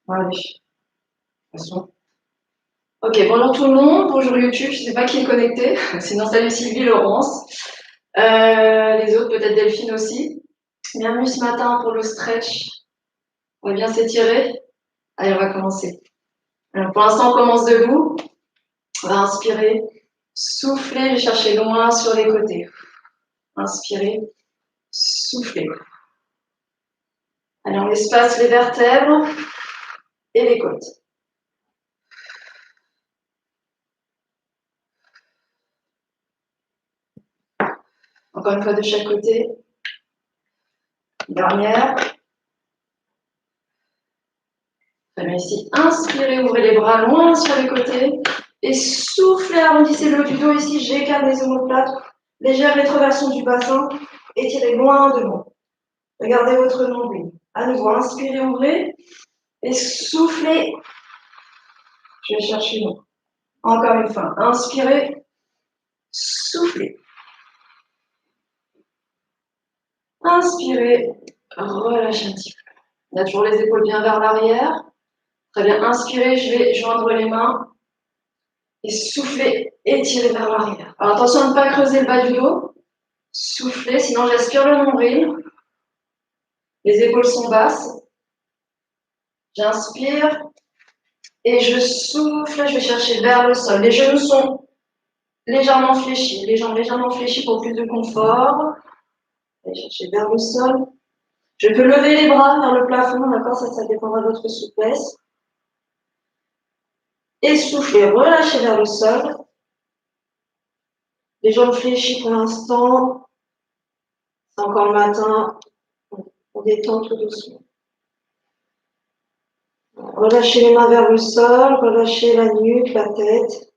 Allez, façon. Ok, bonjour tout le monde, bonjour YouTube, je ne sais pas qui est connecté, sinon salut Sylvie, Laurence, les autres peut-être Delphine aussi. Bienvenue ce matin pour le stretch, on va bien s'étirer. Allez, on va commencer. Alors, pour l'instant, on commence debout, on va inspirer, souffler, je vais chercher loin sur les côtés. Inspirer, souffler. Allez, on espace les vertèbres et les côtes. Encore une fois de chaque côté. Dernière. Très bien, ici. Inspirez, ouvrez les bras loin sur les côtés. Et soufflez, arrondissez le haut du dos ici. J'écarte les omoplates. Légère rétroversion du bassin. Étirez loin devant. Regardez votre nombril. À nouveau, inspirez, ouvrez. Et soufflez. Je vais chercher loin. Encore une fois. Inspirez. Soufflez. Inspirez. Relâchez un petit peu. On a toujours les épaules bien vers l'arrière. Très bien. Inspirez. Je vais joindre les mains. Et soufflez, étirez vers l'arrière. Alors attention à ne pas creuser le bas du dos. Soufflez, sinon j'aspire le nombril. Les épaules sont basses. J'inspire et je souffle. Je vais chercher vers le sol. Les genoux sont légèrement fléchis. Les jambes légèrement fléchies pour plus de confort. Je vais chercher vers le sol. Je peux lever les bras vers le plafond, d'accord? Ça dépendra de votre souplesse. Et soufflez, relâchez vers le sol. Les jambes fléchies pour l'instant. C'est encore le matin. On détend tout doucement. Relâchez les mains vers le sol, relâchez la nuque, la tête.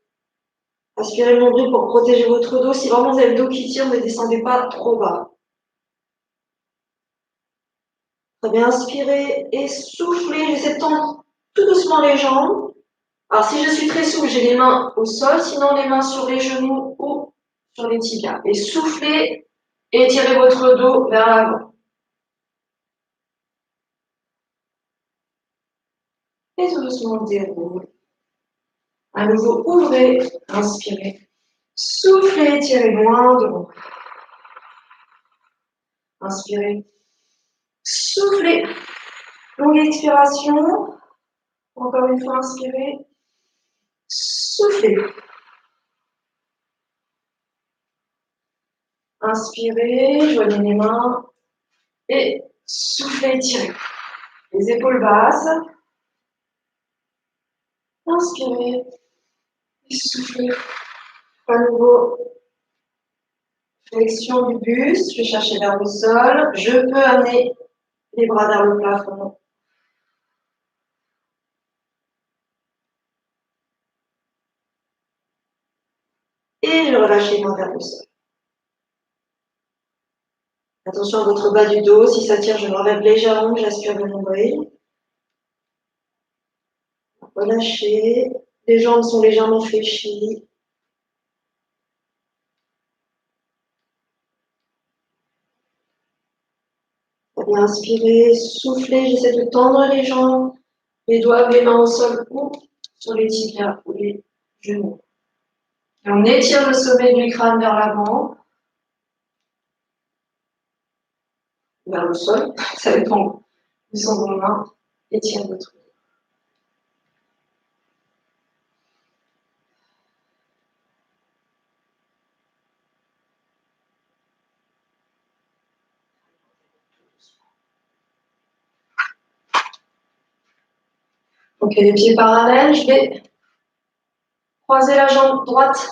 Aspirez le nombril pour protéger votre dos. Si vraiment vous avez le dos qui tire, ne descendez pas trop bas. Très bien, inspirez et soufflez. J'essaie de tendre tout doucement les jambes. Alors si je suis très souple, j'ai les mains au sol, sinon les mains sur les genoux ou sur les tibias. Et soufflez et étirez votre dos vers l'avant. Et tout doucement déroule. À nouveau, ouvrez, inspirez. Soufflez, étirez loin devant. Inspirez. Soufflez. Longue expiration. Encore une fois, inspirez. Soufflez. Inspirez, joignez les mains. Et soufflez, étirez. Les épaules basses. Inspirez. Et soufflez. À nouveau. Flexion du buste. Je vais chercher vers le sol. Je peux amener les bras vers le plafond. Et je relâche les mains vers le sol. Attention à votre bas du dos. Si ça tire, je me relève légèrement. J'aspire le nombril. Relâchez. Les jambes sont légèrement fléchies. Bien, inspirez, soufflez. J'essaie de tendre les jambes, les doigts, les mains au sol ou sur les tibias ou les genoux. Et on étire le sommet du crâne vers l'avant, vers le sol. Ça dépend où sont vos mains. Étirez votre dos. Ok, les pieds parallèles. Je vais croiser la jambe droite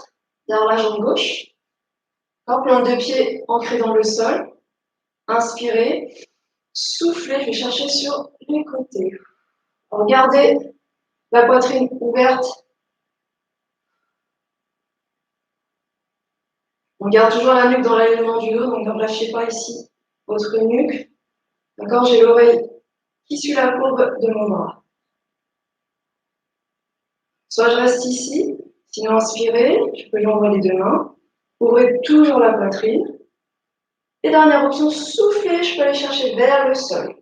vers la jambe gauche. Plan de pied ancré dans le sol. Inspirez. Soufflez. Je vais chercher sur les côtés. Regardez la poitrine ouverte. On garde toujours la nuque dans l'alignement du dos, donc ne relâchez pas ici votre nuque. D'accord, j'ai l'oreille qui suit la courbe de mon bras. Soit je reste ici, sinon inspirez, je peux joindre les deux mains. Ouvrez toujours la poitrine. Et dernière option, soufflez, je peux aller chercher vers le sol.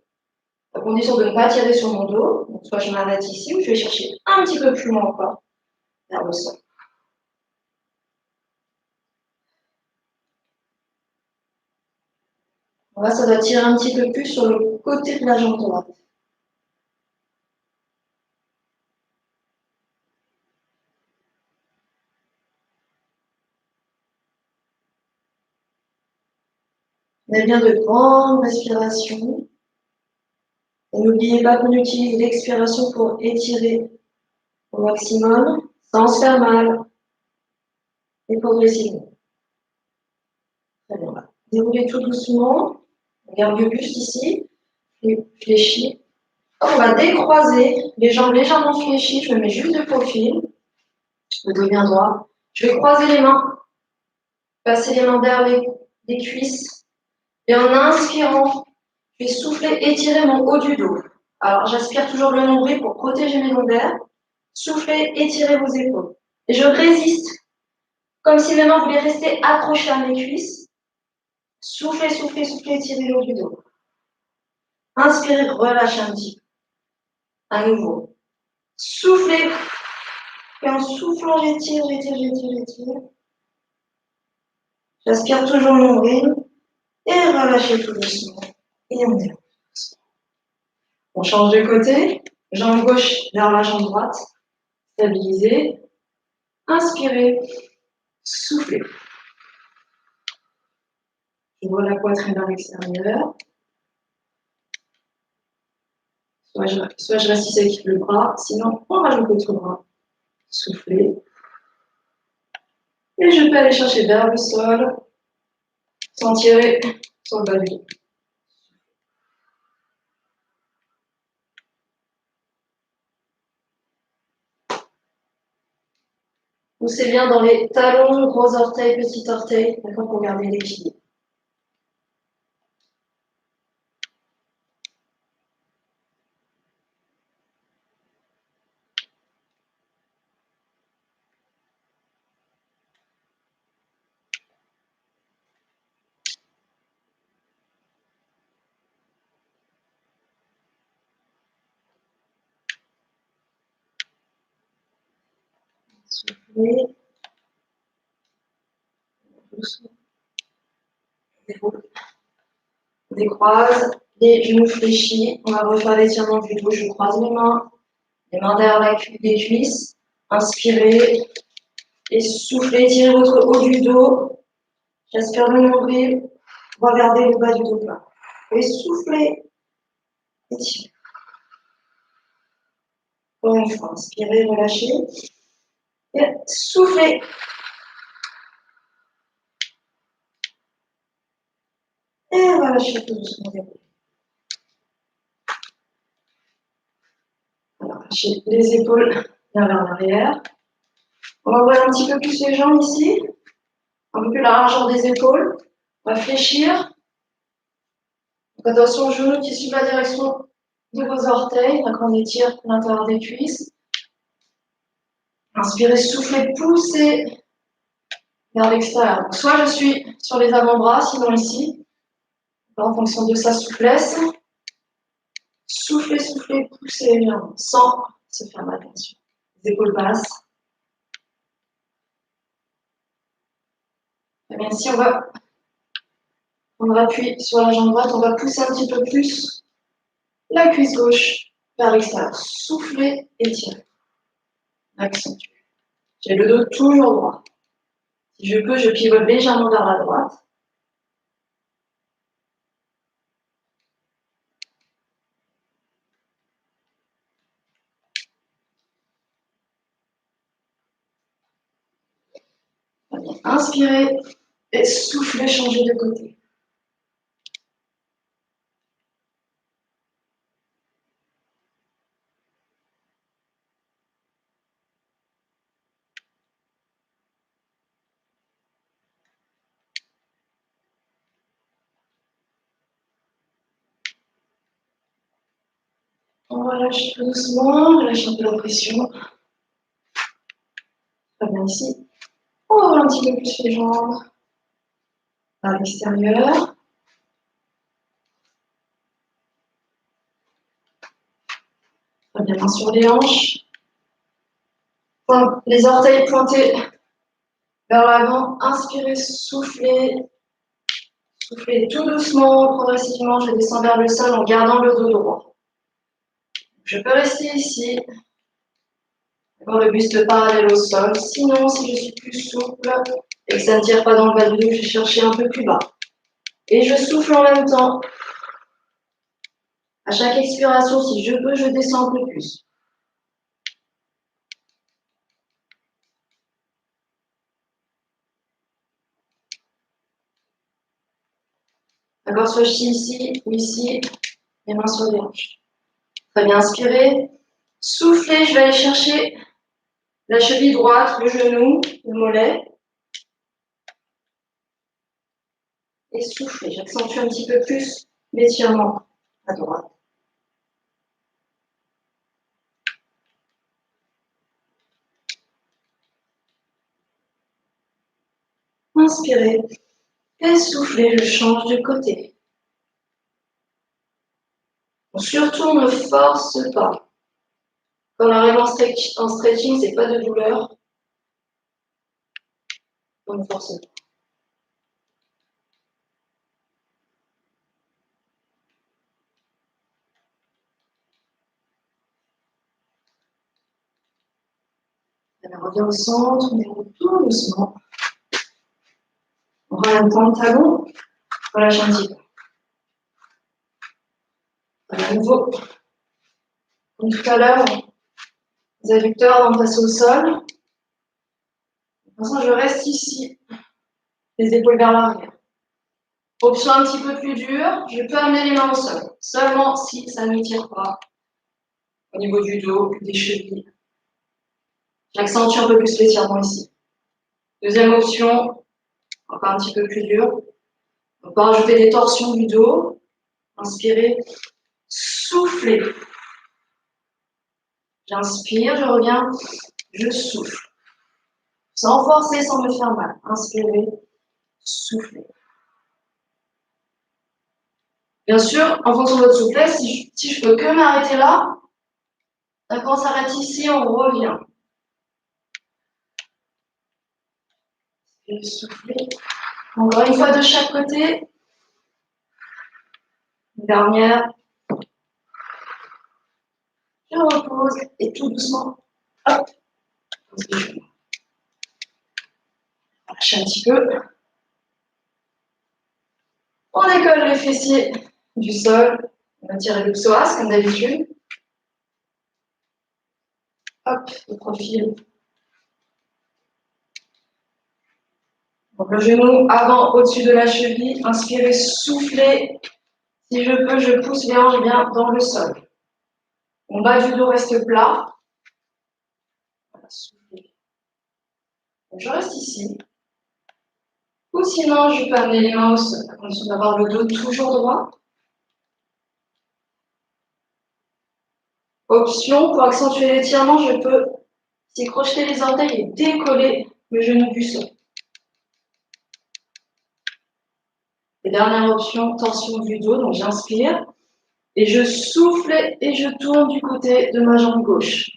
à condition de ne pas tirer sur mon dos. Donc, soit je m'arrête ici ou je vais chercher un petit peu plus loin encore vers le sol. Là, ça doit tirer un petit peu plus sur le côté de la jambe droite. On a bien de grandes respirations. Et n'oubliez pas qu'on utilise l'expiration pour étirer au maximum, sans se faire mal, et progressivement. Très bien. On va dérouler tout doucement. On garde le buste ici, fléchi. On va décroiser, les jambes légèrement fléchies. Je me mets juste de profil, le dos bien droit. Je vais croiser les mains, passer les mains derrière les cuisses. Et en inspirant, je vais souffler, étirer mon haut du dos. Alors, j'aspire toujours le nombril pour protéger mes lombaires. Soufflez, étirez vos épaules. Et je résiste, comme si mes mains voulaient rester accrochées à mes cuisses. Soufflez, soufflez, soufflez, étirez le haut du dos. Inspirez, relâchez un petit peu. À nouveau. Soufflez. Et en soufflant, j'étire, j'étire, j'étire, j'étire. J'aspire toujours le nombril. Et relâchez tout doucement. Et on déroule. On change de côté. Jambe gauche vers la jambe droite. Stabilisez. Inspirez. Soufflez. J'ouvre la poitrine vers l'extérieur. Soit je reste ici avec le bras, sinon on rajoute l'autre bras. Soufflez. Et je peux aller chercher vers le sol, sans tirer sur le bas du dos. Poussez bien dans les talons, gros orteils, petit orteil, d'accord, pour garder l'équilibre. Soufflez. Doucement. Déroule. On décroise, les genoux fléchis. On va refaire l'étirement du dos. Je croise les mains derrière les cuisses. Inspirez et soufflez, tirez votre haut du dos. J'aspire le nombril. Regardez le bas du dos plat. Et soufflez. Étirez. Encore une fois, inspirez, relâchez. Et soufflez. Et relâchez tout doucement. Relâchez les épaules vers l'arrière. On va ouvrir un petit peu plus les jambes ici. Un peu plus la largeur des épaules. On va fléchir. Donc attention aux genoux qui suivent la direction de vos orteils. Donc on étire l'intérieur des cuisses. Inspirez, soufflez, poussez vers l'extérieur. Donc soit je suis sur les avant-bras, sinon ici, en fonction de sa souplesse. Soufflez, soufflez, poussez bien, sans se faire mal, bien sûr. Les épaules basses. Et bien ici, on va prendre appui sur la jambe droite, on va pousser un petit peu plus la cuisse gauche vers l'extérieur. Soufflez, étirez. Accentue. J'ai le dos toujours droit. Si je peux, je pivote légèrement vers la droite. Inspirez et soufflez, changez de côté. On relâche doucement, relâche un peu la pression. Très bien ici. On ouvre un petit peu plus les jambes à l'extérieur. Les mains sur les hanches. Les orteils pointés vers l'avant. Inspirez, soufflez. Soufflez tout doucement, progressivement. Je descends vers le sol en gardant le dos droit. Je peux rester ici. Avoir le buste parallèle au sol. Sinon, si je suis plus souple et que ça ne tire pas dans le bas du dos, je vais chercher un peu plus bas. Et je souffle en même temps. À chaque expiration, si je peux, je descends un peu plus. D'accord, soit je suis ici ou ici, les mains sur les hanches. Très bien, inspirez. Soufflez, je vais aller chercher la cheville droite, le genou, le mollet. Et soufflez, j'accentue un petit peu plus l'étirement à droite. Inspirez et soufflez, je change de côté. Surtout, on ne force pas. Quand on arrive en stretching, c'est pas de douleur. On ne force pas. On revient au centre, on déroule tout doucement. On ramène le talon, on relâche un petit peu. Voilà, à nouveau, comme tout à l'heure, les adducteurs avant de passer au sol. De toute façon, je reste ici, les épaules vers l'arrière. Option un petit peu plus dure, je peux amener les mains au sol, seulement si ça ne tire pas au niveau du dos, des chevilles. J'accentue un peu plus l'étirement ici. Deuxième option, encore un petit peu plus dur. On peut rajouter des torsions du dos. Inspirez, soufflez. J'inspire, je reviens, je souffle. Sans forcer, sans me faire mal. Inspirez, soufflez. Bien sûr, en fonction de votre souplesse, si je peux que m'arrêter là, d'accord, on s'arrête ici, on revient. Et soufflez. Encore une fois de chaque côté. Une dernière. Je repose et tout doucement. Hop. Lâche un petit peu. On décolle les fessiers du sol. On va tirer le psoas comme d'habitude. Hop, le profil. Donc le genou avant, au-dessus de la cheville. Inspirez, soufflez. Si je peux, je pousse les hanches bien dans le sol. Mon bas du dos reste plat. Voilà, soufflez. Donc je reste ici. Ou sinon, je peux amener les mains au sol, à condition d'avoir le dos toujours droit. Option, pour accentuer l'étirement, je peux crocheter les orteils et décoller le genou du sol. Et dernière option, torsion du dos, donc j'inspire. Et je souffle et je tourne du côté de ma jambe gauche.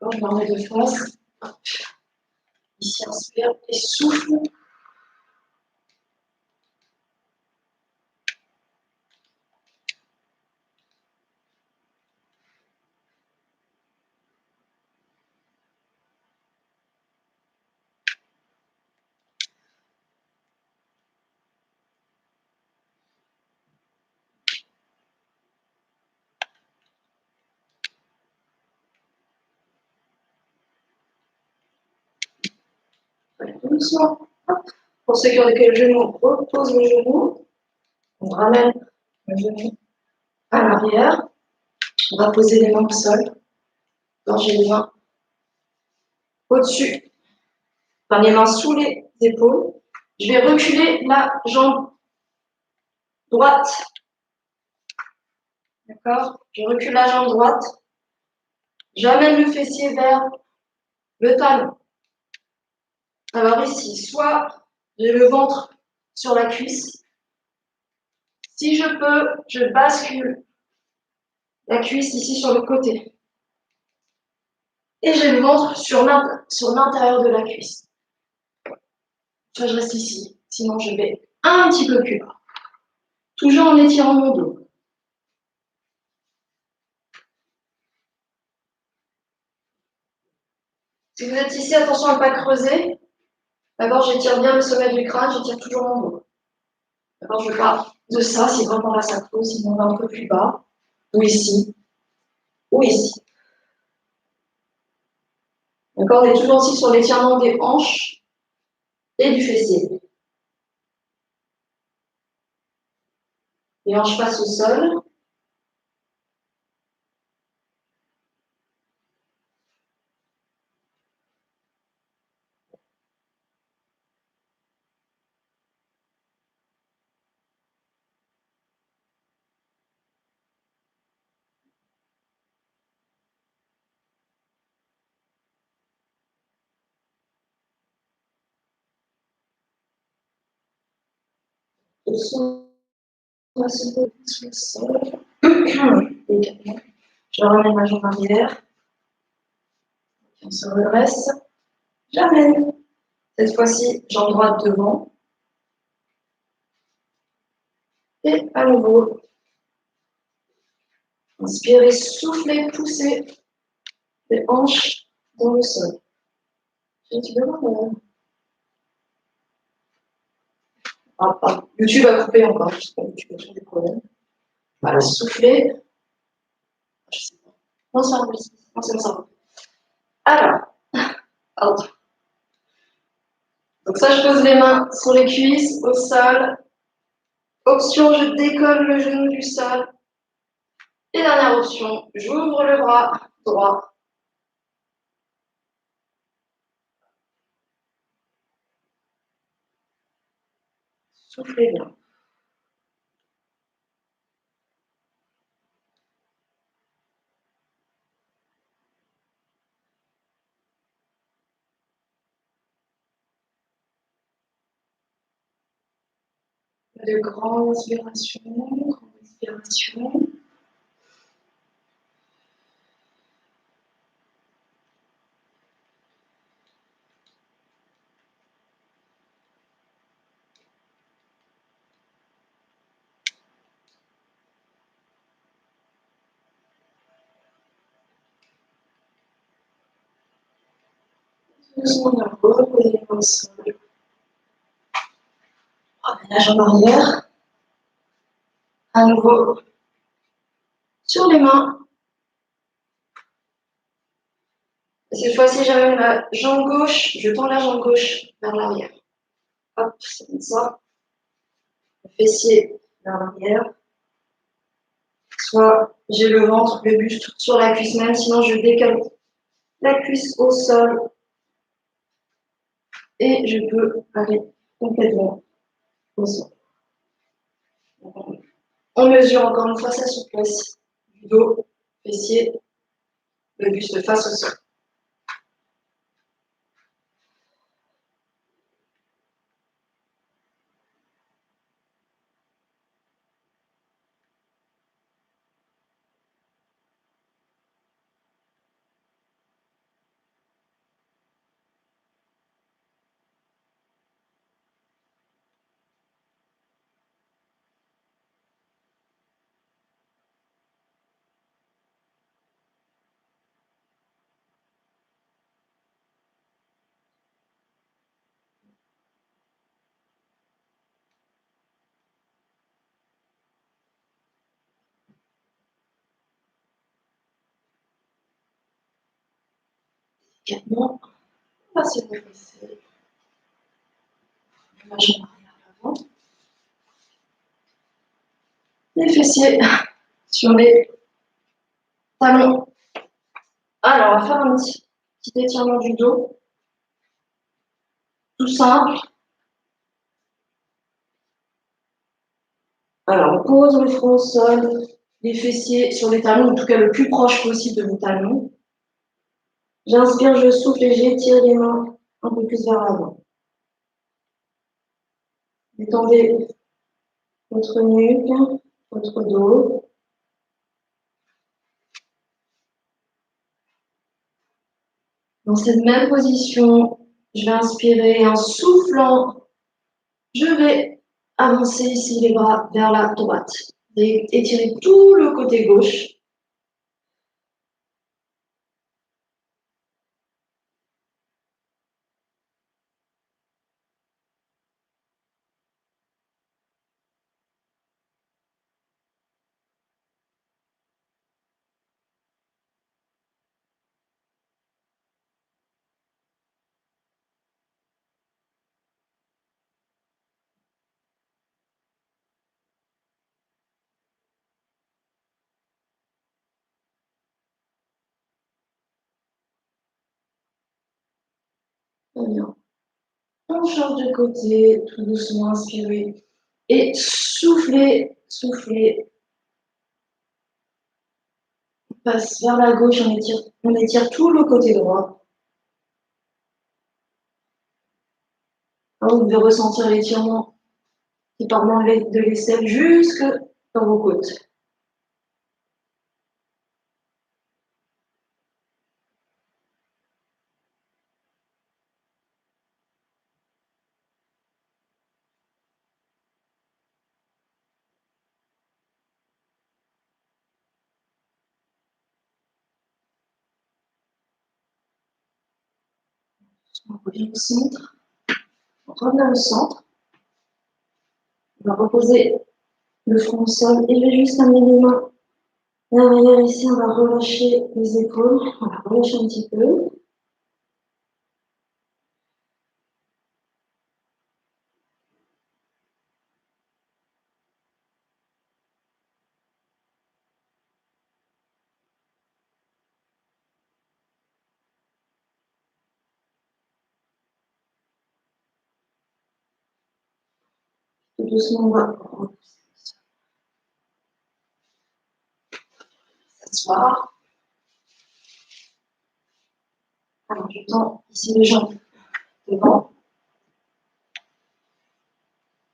Je me remets de face. Ici, inspire et souffle. Doucement. Pour ceux qui ont le genou, on repose le genou. On ramène le genou à l'arrière. On va poser les mains au sol. Gorgée les mains au-dessus. Enfin, les mains sous les épaules. Je vais reculer la jambe droite. D'accord? Je recule la jambe droite. J'amène le fessier vers le talon. Alors ici, soit j'ai le ventre sur la cuisse. Si je peux, je bascule La cuisse ici sur le côté. Et j'ai le ventre sur l'intérieur de la cuisse. Soit je reste ici, sinon je vais un petit peu plus bas. Toujours en étirant mon dos. Si vous êtes ici, attention à ne pas creuser. D'abord, j'étire bien le sommet du crâne, j'étire toujours mon dos. D'abord, je pars de ça, si vraiment là ça creuse, sinon on va un peu plus bas. Ou ici. Ou ici. D'accord, on est toujours aussi sur l'étirement des hanches et du fessier. Les hanches passent au sol. Au sol, on va se poser sur le sol. Je ramène ma jambe arrière. On se redresse. J'amène. Cette fois-ci, jambe droite devant. Et à nouveau. Inspirez, soufflez, poussez les hanches dans le sol. Tu demandes. Ah, YouTube a coupé encore. Je sais pas, YouTube a toujours des problèmes. Voilà, soufflez. Je sais pas. Non, c'est un peu. Non, c'est ça. Alors, pardon. Donc ça, je pose les mains sur les cuisses, au sol. Option, je décolle le genou du sol. Et dernière option, j'ouvre le bras droit. Soufflez bien. De grandes inspirations, grande expiration. Doucement de reposer les mains au sol. Ramène la jambe arrière. À nouveau, sur les mains. Et cette fois-ci, j'amène la jambe gauche, je tends la jambe gauche vers l'arrière. Hop, c'est comme ça. Le fessier vers l'arrière. Soit j'ai le ventre, le buste sur la cuisse même, sinon je décale la cuisse au sol et je peux aller complètement au sol. On mesure encore une fois sa souplesse du dos, fessier, le buste face au sol. Également, on va se redresser. La jambe arrière avant. Les fessiers sur les talons. Alors, on va faire un petit étirement du dos. Tout simple. Alors, on pose le front au sol, les fessiers sur les talons, en tout cas le plus proche possible de vos talons. J'inspire, je souffle et j'étire les mains un peu plus vers l'avant. Détendez votre nuque, votre dos. Dans cette même position, je vais inspirer et en soufflant, je vais avancer ici les bras vers la droite et étirer tout le côté gauche. Très bien. On change de côté, tout doucement, inspirez. Et soufflez, soufflez. On passe vers la gauche, on étire tout le côté droit. Là, vous devez ressentir l'étirement qui part de l'aisselle jusque dans vos côtes. On revient au centre. On revient au centre. On va reposer le front au sol et je vais juste amener les mains derrière ici. On va relâcher les épaules. On va relâcher un petit peu. Tout doucement, on va s'asseoir. Alors, je tends ici les jambes devant.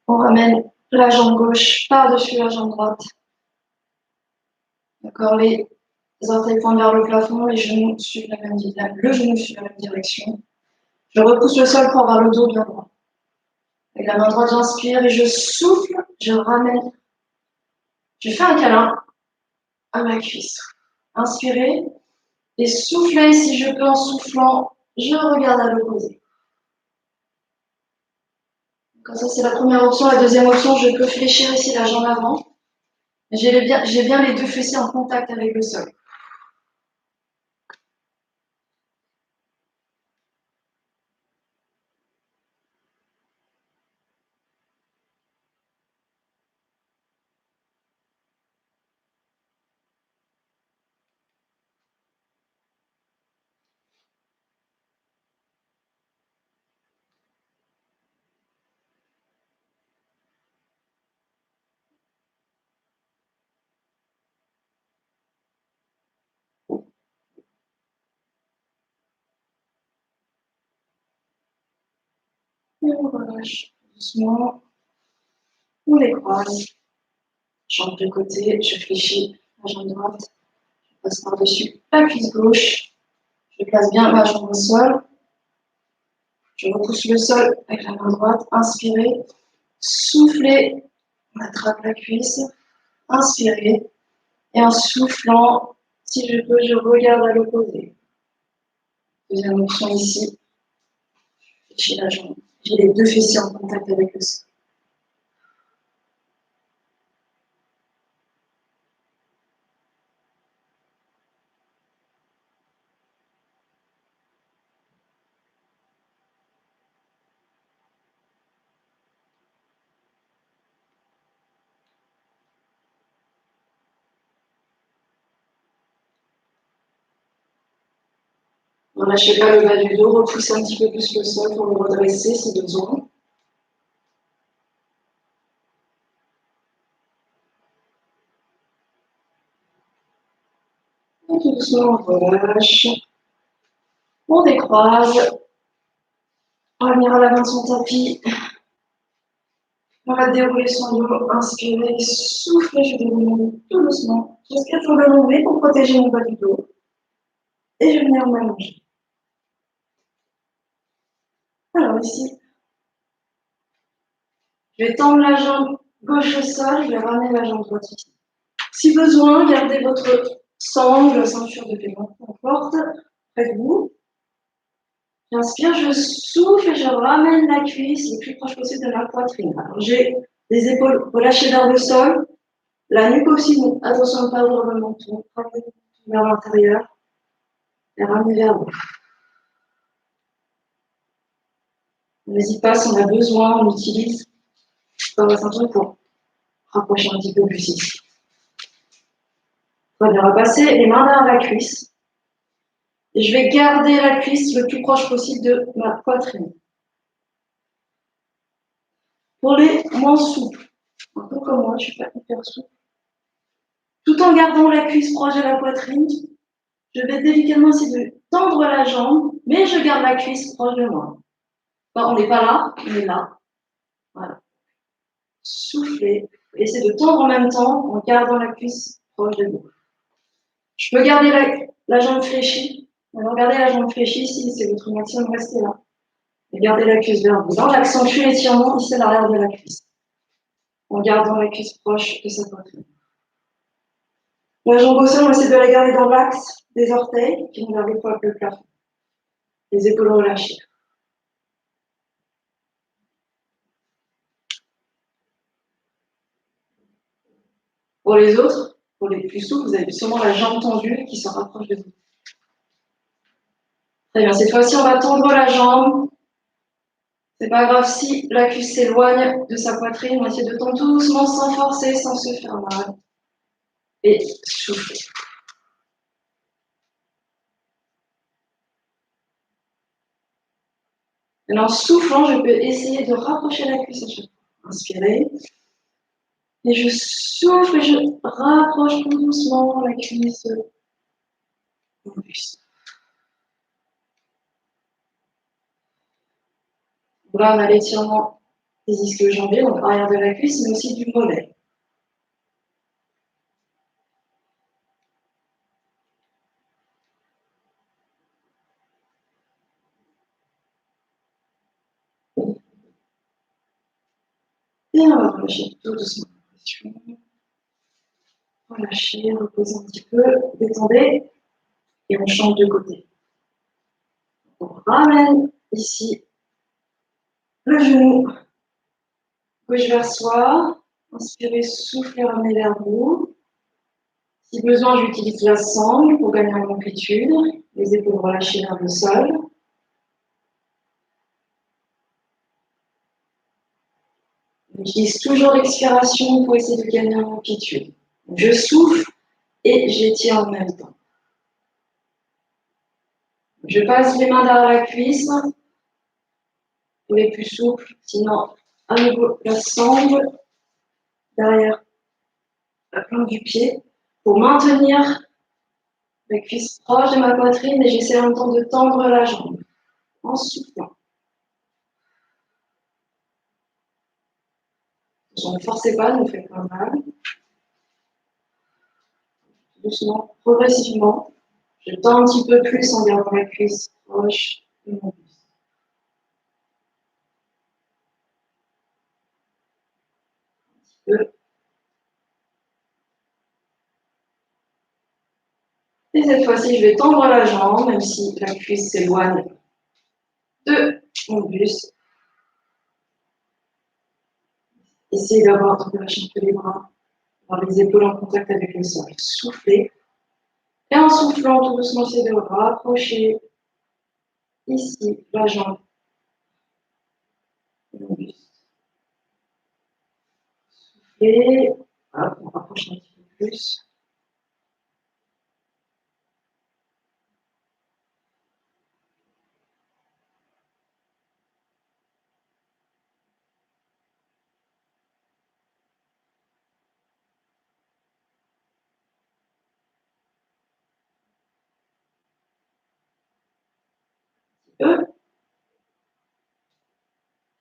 On ramène la jambe gauche par-dessus la jambe droite. D'accord, les orteils pointent vers le plafond, les genoux suivent la même direction. Le genou suit la même direction. Je repousse le sol pour avoir le dos bien droit. Avec la main droite, j'inspire et je souffle, je ramène. Je fais un câlin à ma cuisse. Inspirez et soufflez si je peux en soufflant. Je regarde à l'opposé. Comme ça, c'est la première option. La deuxième option, je peux fléchir ici la jambe avant. J'ai bien les deux fessiers en contact avec le sol. Et on relâche doucement. On les croise. Jambe de côté, je fléchis la jambe droite. Je passe par-dessus la cuisse gauche. Je place bien ma jambe au sol. Je repousse le sol avec la main droite. Inspirez. Soufflez. On attrape la cuisse. Inspirez. Et en soufflant, si je peux, je regarde à l'opposé. Deuxième option ici. Je fléchis la jambe. J'ai les deux fessiers en contact avec le sol. Ne lâchez pas le bas du dos, repoussez un petit peu plus le sol pour le redresser si besoin. Et tout doucement, on relâche. On décroise. On va venir à l'avant de son tapis. On va dérouler son dos. Inspirez, soufflez, je déroule tout doucement. Jusqu'à tout le lever pour protéger mon bas du dos. Et je vais venir m'allonger. Alors ici, je vais tendre la jambe gauche au sol, je vais ramener la jambe droite ici. Si besoin, gardez votre sangle, ceinture de paiement, n'importe, près de vous. J'inspire, je souffle et je ramène la cuisse le plus proche possible de ma poitrine. Alors, j'ai les épaules relâchées vers le sol, la nuque aussi, donc attention à ne pas ouvrir le menton, vers l'intérieur et ramener vers vous. N'hésite pas, si on a besoin, on utilise la ceinture pour rapprocher un petit peu plus ici. On va passer les mains derrière la cuisse. Et je vais garder la cuisse le plus proche possible de ma poitrine. Pour les moins souples, un peu comme moi, je ne suis pas hyper souple. Tout en gardant la cuisse proche de la poitrine, je vais délicatement essayer de tendre la jambe, mais je garde la cuisse proche de moi. Enfin, on n'est pas là, on est là. Voilà. Soufflez. Essayez de tendre en même temps en gardant la cuisse proche de vous. Je peux garder la jambe fléchie. Alors, gardez la jambe fléchie si c'est votre maximum, restez là. Et gardez la cuisse vers vous. Là, on accentue l'étirement ici à l'arrière de la cuisse, en gardant la cuisse proche de sa poitrine. La jambe au sol, on essaie de la garder dans l'axe des orteils, qui vont vers le plafond. Les épaules relâchées. Pour les autres, pour les plus souples, vous avez sûrement la jambe tendue qui se rapproche de vous. Très bien, cette fois-ci, on va tendre la jambe. C'est pas grave si la cuisse s'éloigne de sa poitrine, on va essayer de tendre tout doucement, sans forcer, sans se faire mal. Et souffler. Et en soufflant, je peux essayer de rapprocher la cuisse à chaque fois. Inspirez. Et je souffle et je rapproche tout doucement la cuisse au buste. Là, on a l'étirement des ischio-jambiers, donc arrière de la cuisse, mais aussi du mollet. Et on va relâcher tout doucement. Relâchez, reposez un petit peu, détendez, et on change de côté. On ramène ici le genou gauche vers soi. Inspirez, soufflez, ramenez vers vous. Si besoin, j'utilise la sangle pour gagner en amplitude. Les épaules relâchées vers le sol. J'utilise toujours l'expiration pour essayer de gagner en amplitude. Je souffle et j'étire en même temps. Je passe les mains derrière la cuisse pour les plus souples. Sinon, à nouveau, la sangle derrière la plante du pied pour maintenir la cuisse proche de ma poitrine et j'essaie en même temps de tendre la jambe en soufflant. Ne forcez pas, ne faites pas mal. Doucement, progressivement. Je tends un petit peu plus en gardant la cuisse proche de mon buste. Un petit peu. Et cette fois-ci, je vais tendre la jambe, même si la cuisse s'éloigne de mon buste. Essayez de relâcher un peu les bras, avoir les épaules en contact avec le sol. Soufflez. Et en soufflant, tout doucement, essayez de rapprocher ici la jambe de mon buste. Soufflez. Hop, on rapproche un petit peu plus.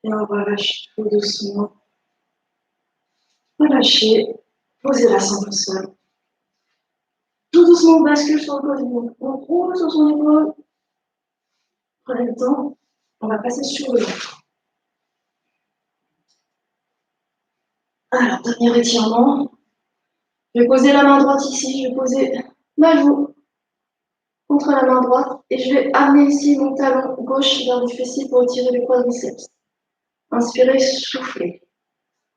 Et on relâche tout doucement. Relâchez. Posez la sangle au sol. Tout doucement, on bascule sur le côté. On roule sur son épaule. Prenez le temps. On va passer sur le ventre. Alors, dernier étirement. Je vais poser la main droite ici, je vais poser ma joue contre la main droite et je vais amener ici mon talon gauche vers le fessier pour étirer les quadriceps. Inspirez, soufflez.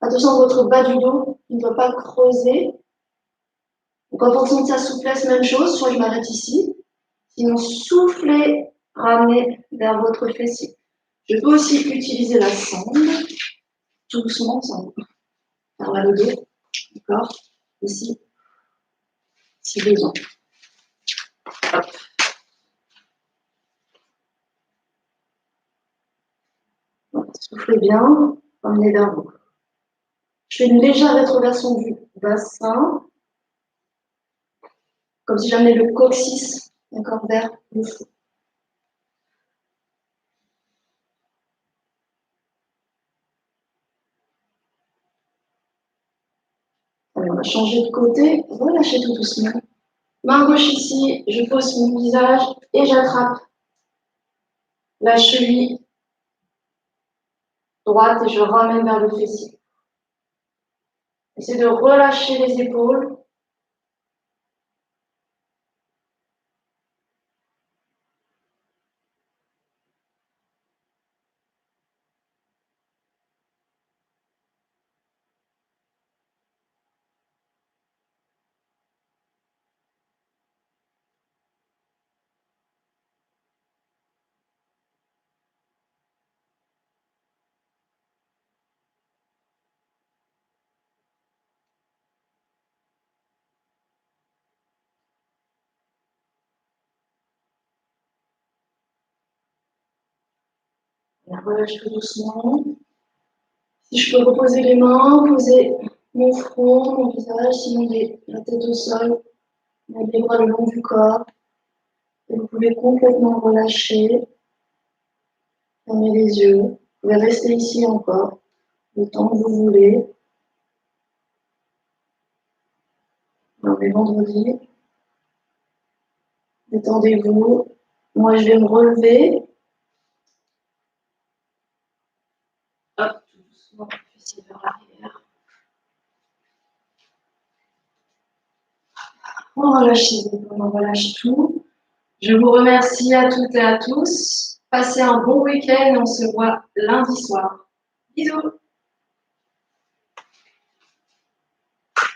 Attention, votre bas du dos ne doit pas creuser. Donc, en fonction de sa souplesse, même chose, soit je m'arrête ici. Sinon, soufflez, ramenez vers votre fessier. Je peux aussi utiliser la sangle, tout doucement, sans faire mal au dos. D'accord? Ici, si besoin. Hop. Soufflez bien, ramenez vers vous. Je fais une légère rétroversion du bassin, comme si j'amenais le coccyx, d'accord, vers le fond. Allez, on va changer de côté, relâchez tout doucement. Main gauche ici, je pose mon visage et j'attrape la cheville droite et je ramène vers le fessier. Essayez de relâcher les épaules. Relâche tout doucement. Si je peux reposer les mains, poser mon front, mon visage, sinon la tête au sol, les bras le long du corps. Et vous pouvez complètement relâcher, fermer les yeux. Vous pouvez rester ici encore, le temps que vous voulez. On est vendredi. Détendez-vous. Moi, je vais me relever. Hop, tout doucement, fessier vers l'arrière. On relâche les épaules, on relâche tout. Je vous remercie à toutes et à tous. Passez un bon week-end. On se voit lundi soir. Bisous.